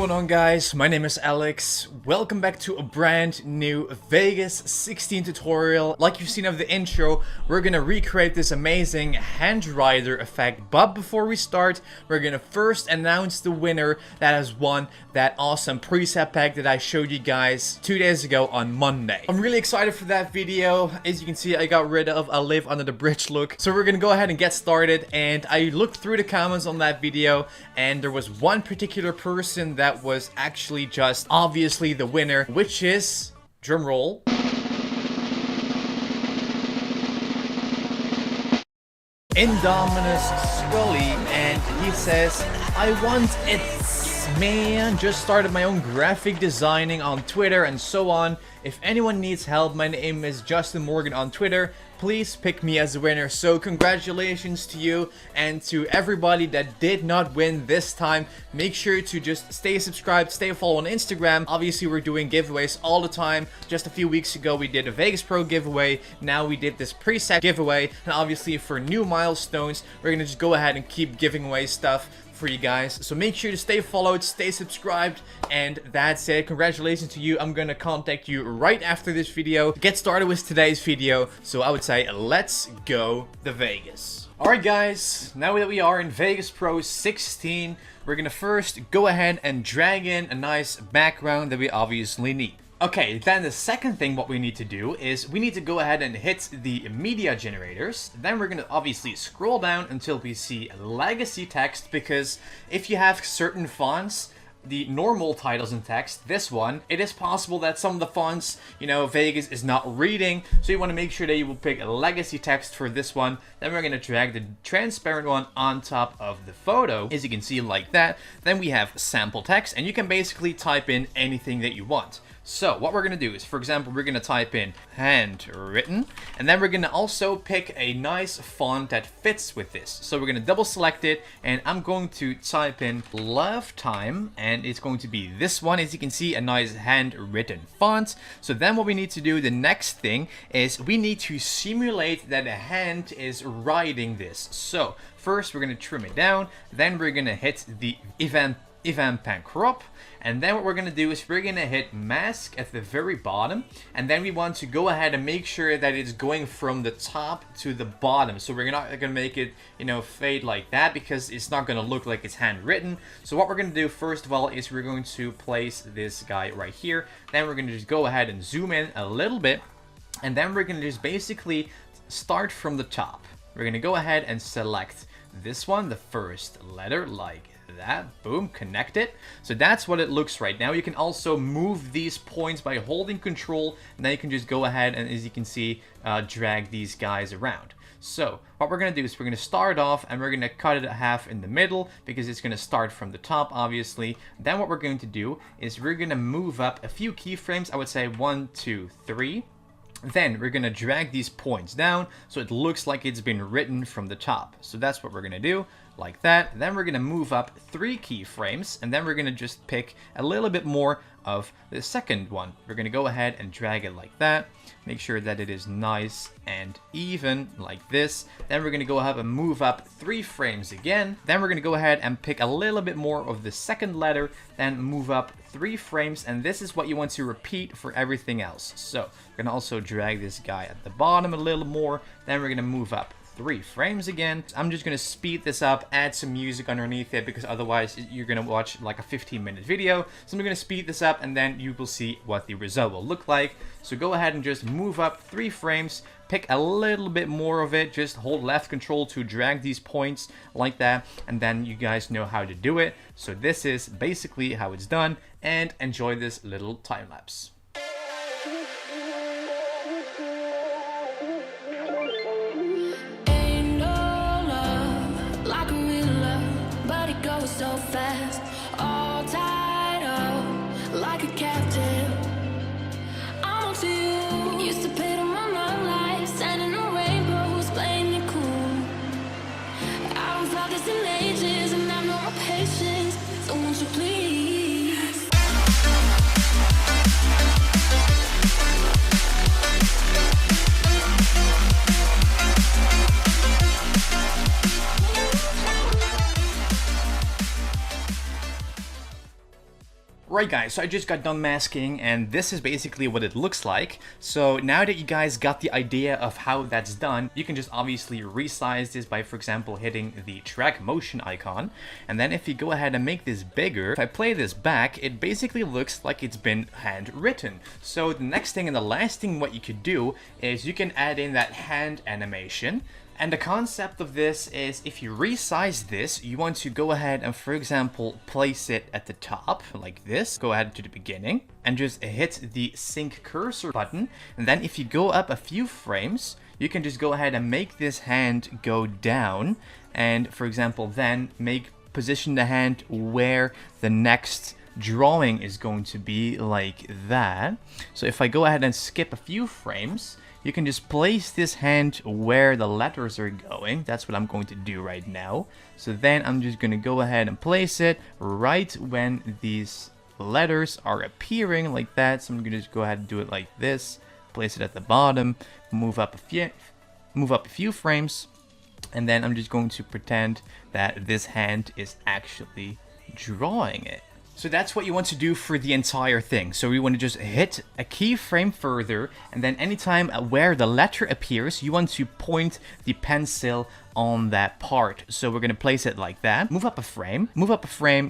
going on, guys? My name is Alex. Welcome back to a brand new Vegas 16 tutorial. Like you've seen of the intro, we're gonna recreate this amazing Handwriting Effect. But before we start, we're gonna first announce the winner that has won that awesome preset pack that I showed you guys 2 days ago on Monday. I'm really excited for that video. As you can see, I got rid of a live under the bridge look. So we're gonna go ahead and get started. And I looked through the comments on that video, and there was one particular person that was actually just obviously the winner, which is, drum roll, Indominus Scully, and he says, I want it, man. Just started my own graphic designing on Twitter and so on. If anyone needs help, my name is Justin Morgan on Twitter. Please pick me as a winner. So congratulations to you, and to everybody that did not win this time, make sure to just stay subscribed, stay followed on Instagram. Obviously, we're doing giveaways all the time. Just a few weeks ago, we did a Vegas Pro giveaway. Now we did this preset giveaway. And obviously, for new milestones, we're going to just go ahead and keep giving away stuff for you guys. So make sure to stay followed, stay subscribed, and that's it. Congratulations to you. I'm gonna contact you right after this video to get started with today's video. So I would say let's go to Vegas. Alright guys, now that we are in Vegas Pro 16, we're gonna first go ahead and drag in a nice background that we obviously need. Okay, then the second thing what we need to do is we need to go ahead and hit the media generators. Then we're going to obviously scroll down until we see legacy text, because if you have certain fonts, the normal titles and text, this one, it is possible that some of the fonts, you know, Vegas is not reading. So you want to make sure that you will pick a legacy text for this one. Then we're going to drag the transparent one on top of the photo, as you can see, like that. Then we have sample text, and you can basically type in anything that you want. So what we're going to do is, for example, we're going to type in handwritten, and then we're going to also pick a nice font that fits with this. So we're going to double select it, and I'm going to type in love time, and it's going to be this one. As you can see, a nice handwritten font. So then what we need to do, the next thing is we need to simulate that a hand is writing this. So first we're going to trim it down, then we're going to hit the event pan crop, and then what we're going to do is we're going to hit mask at the very bottom, and then we want to go ahead and make sure that it's going from the top to the bottom. So we're not going to make it, you know, fade like that, because it's not going to look like it's handwritten. So what we're going to do first of all is we're going to place this guy right here. Then we're going to just go ahead and zoom in a little bit, and then we're going to just basically start from the top. We're going to go ahead and select this one, the first letter, like that. Boom, connect it. So that's what it looks right now. You can also move these points by holding control, and then you can just go ahead and, as you can see, drag these guys around. So what we're going to do is we're going to start off, and we're going to cut it half in the middle, because it's going to start from the top, obviously. Then what we're going to do is we're going to move up a few keyframes. I would say 1, 2, 3. Then we're going to drag these points down so it looks like it's been written from the top. So that's what we're going to do, like that. Then we're going to move up 3 keyframes, and then we're going to just pick a little bit more of the second one. We're going to go ahead and drag it like that. Make sure that it is nice and even, like this. Then we're going to go ahead and move up 3 frames again. Then we're going to go ahead and pick a little bit more of the second letter, then move up 3 frames, and this is what you want to repeat for everything else. So we're going to also drag this guy at the bottom a little more. Then we're going to move up 3 frames again. I'm just going to speed this up, add some music underneath it, because otherwise you're going to watch like a 15-minute video. So I'm going to speed this up, and then you will see what the result will look like. So go ahead and just move up 3 frames, pick a little bit more of it, just hold left control to drag these points like that, and then you guys know how to do it. So this is basically how it's done, and enjoy this little time lapse. So fast, all tied up like a captive. I'm on to you. Used to pay to my long life, standing on rainbows, playing it cool. I haven't felt this in ages, and I know my patience. So won't you please? Right guys, so I just got done masking and this is basically what it looks like. So now that you guys got the idea of how that's done, you can just obviously resize this by, for example, hitting the track motion icon. And then if you go ahead and make this bigger, if I play this back, it basically looks like it's been handwritten. So the next thing and the last thing what you could do is you can add in that hand animation. And the concept of this is if you resize this, you want to go ahead and, for example, place it at the top like this. Go ahead to the beginning and just hit the sync cursor button. And then if you go up a few frames, you can just go ahead and make this hand go down. And for example, then position the hand where the next drawing is going to be like that. So if I go ahead and skip a few frames, you can just place this hand where the letters are going. That's what I'm going to do right now. So then I'm just going to go ahead and place it right when these letters are appearing like that. So I'm going to just go ahead and do it like this. Place it at the bottom, move up a few frames, and then I'm just going to pretend that this hand is actually drawing it. So that's what you want to do for the entire thing. So we want to just hit a keyframe further, and then anytime where the letter appears, you want to point the pencil on that part. So we're going to place it like that. Move up a frame,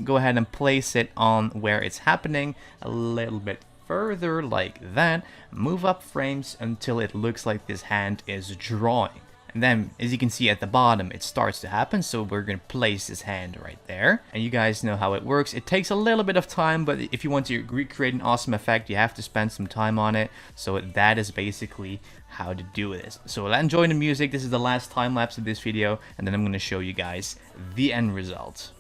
go ahead and place it on where it's happening a little bit further like that. Move up frames until it looks like this hand is drawing. And then, as you can see at the bottom, it starts to happen. So we're going to place this hand right there. And you guys know how it works. It takes a little bit of time, but if you want to recreate an awesome effect, you have to spend some time on it. So that is basically how to do this. So enjoy the music. This is the last time lapse of this video. And then I'm going to show you guys the end result.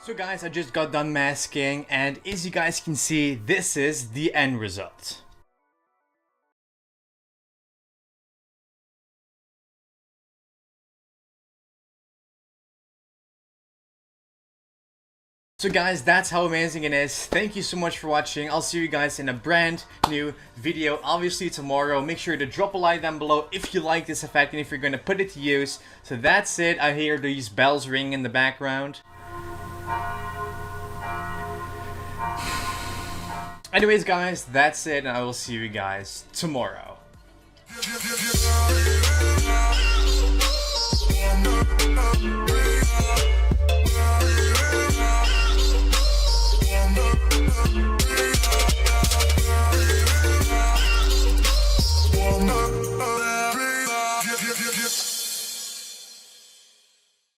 So guys, I just got done masking, and as you guys can see, this is the end result. So guys, that's how amazing it is. Thank you so much for watching. I'll see you guys in a brand new video, obviously tomorrow. Make sure to drop a like down below if you like this effect and if you're going to put it to use. So that's it. I hear these bells ringing in the background. Anyways guys, that's it, and I will see you guys tomorrow. Yeah.